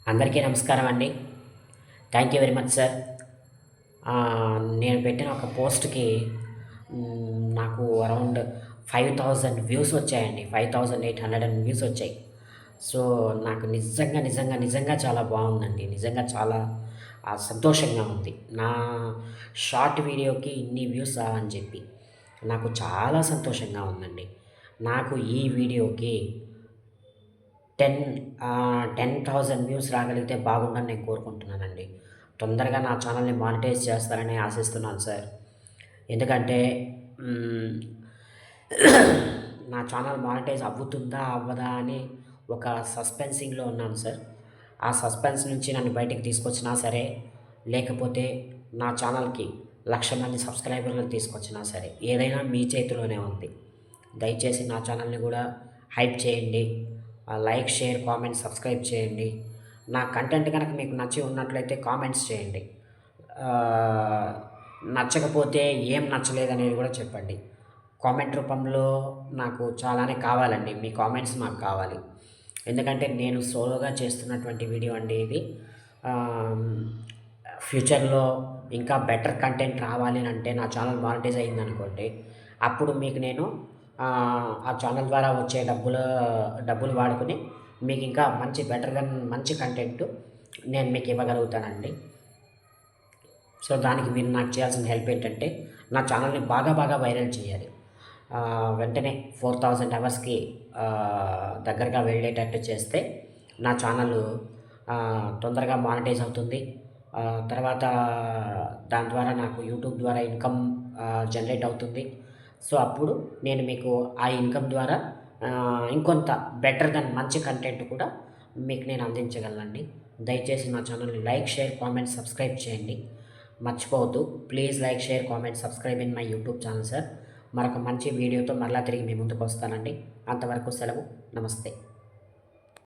అందరికీ నమస్కారం అండి. Thank you very much sir. నేను పెట్టిన ఒక పోస్ట్‌కి నాకు అరౌండ్ 5000 వ్యూస్ వచ్చాయండి. 5800 వ్యూస్ వచ్చాయి. సో, నాకు నిజంగా చాలా బావుందండి. నిజంగా చాలా సంతోషంగా ఉంది. నా షార్ట్ వీడియోకి ఇన్ని వ్యూసా అని చెప్పి. నాకు చాలా సంతోషంగా ఉందండి. నాకు ఈ వీడియోకి 10,000 వ్యూస్ రాగలిగితే బాగుండని నేను కోరుకుంటున్నానండి. తొందరగా నా ఛానల్‌ని మానిటైజ్ చేస్తారని ఆశిస్తున్నాను సార్. ఎందుకంటే హ్మ్, నా ఛానల్ మానిటైజ్ అవ్వుతుందా? అవ్వదా? అని ఒక సస్పెన్సింగ్‌లో ఉన్నాను సార్. ఆ సస్పెన్స్ నుంచి నన్ను బయటికి తీసుకొచ్చినా సరే, లేకపోతే నా ఛానల్‌కి 1,00,000 మంది సబ్స్క్రైబర్లను తీసుకొచ్చినా సరే, ఏదైనా మీ చేతిలోనే ఉంది. దయచేసి నా ఛానల్‌ని గూడా హైప్ చేయండి. లైక్, షేర్, కామెంట్, సబ్స్క్రైబ్ చేయండి. నా కంటెంట్ గనక మీకు నచ్చి ఉన్నట్లయితే కామెంట్స్ చేయండి. ఆహ్, నచ్చకపోతే ఏం నచ్చలేదనేది గూడా చెప్పండి. కామెంట్ రూపంలో నాకు చాలానే కావాలండి. మీ కామెంట్స్ నాకు కావాలి. ఎందుకంటే నేను సోలోగా చేస్తున్నటువంటి వీడియో అండి ఇది. ఆహ్, ఫ్యూచర్‌లో ఇంకా బెటర్ కంటెంట్ రావాలి అంటే నా ఛానల్ మానిటైజ్ అయిందనుకోండి, అప్పుడు మీకు నేను ఆ ఛానల్ ద్వారా వచ్చే డబ్బులు వాడుకొని మీకింకా మంచి కంటెంట్ నేను మీకు ఇవ్వగలుగుతానండి. సో, దానికి మీరు నాకు చేయాల్సిన హెల్ప్ ఏంటంటే, నా ఛానల్‌ని బాగా వైరల్ చేయాలి. వెంటనే 4000 అవర్స్‌కి దగ్గరగా వెళ్ళేటట్టు చేస్తే నా ఛానలు తొందరగా మానిటైజ్ అవుతుంది. తర్వాత దాని ద్వారా నాకు యూట్యూబ్ ద్వారా ఇన్‌కమ్ జనరేట్ అవుతుంది. సో, అప్పుడు నేను మీకు ఆ ఇన్‌కమ్ ద్వారా ఇంకొంత బెటర్ దెన్ మంచి కంటెంట్ కూడా మీకు నేను అందించగలనండి. దయచేసి నా ఛానల్‌ని లైక్, షేర్, కామెంట్, సబ్స్క్రైబ్ చేయండి. మర్చిపోవద్దు. Please like, share, comment, subscribe in my YouTube channel sir. మరొక మంచి వీడియోతో మరలా తిరిగి మీ ముందుకొస్తానండి. అంతవరకు సెలవు. నమస్తే.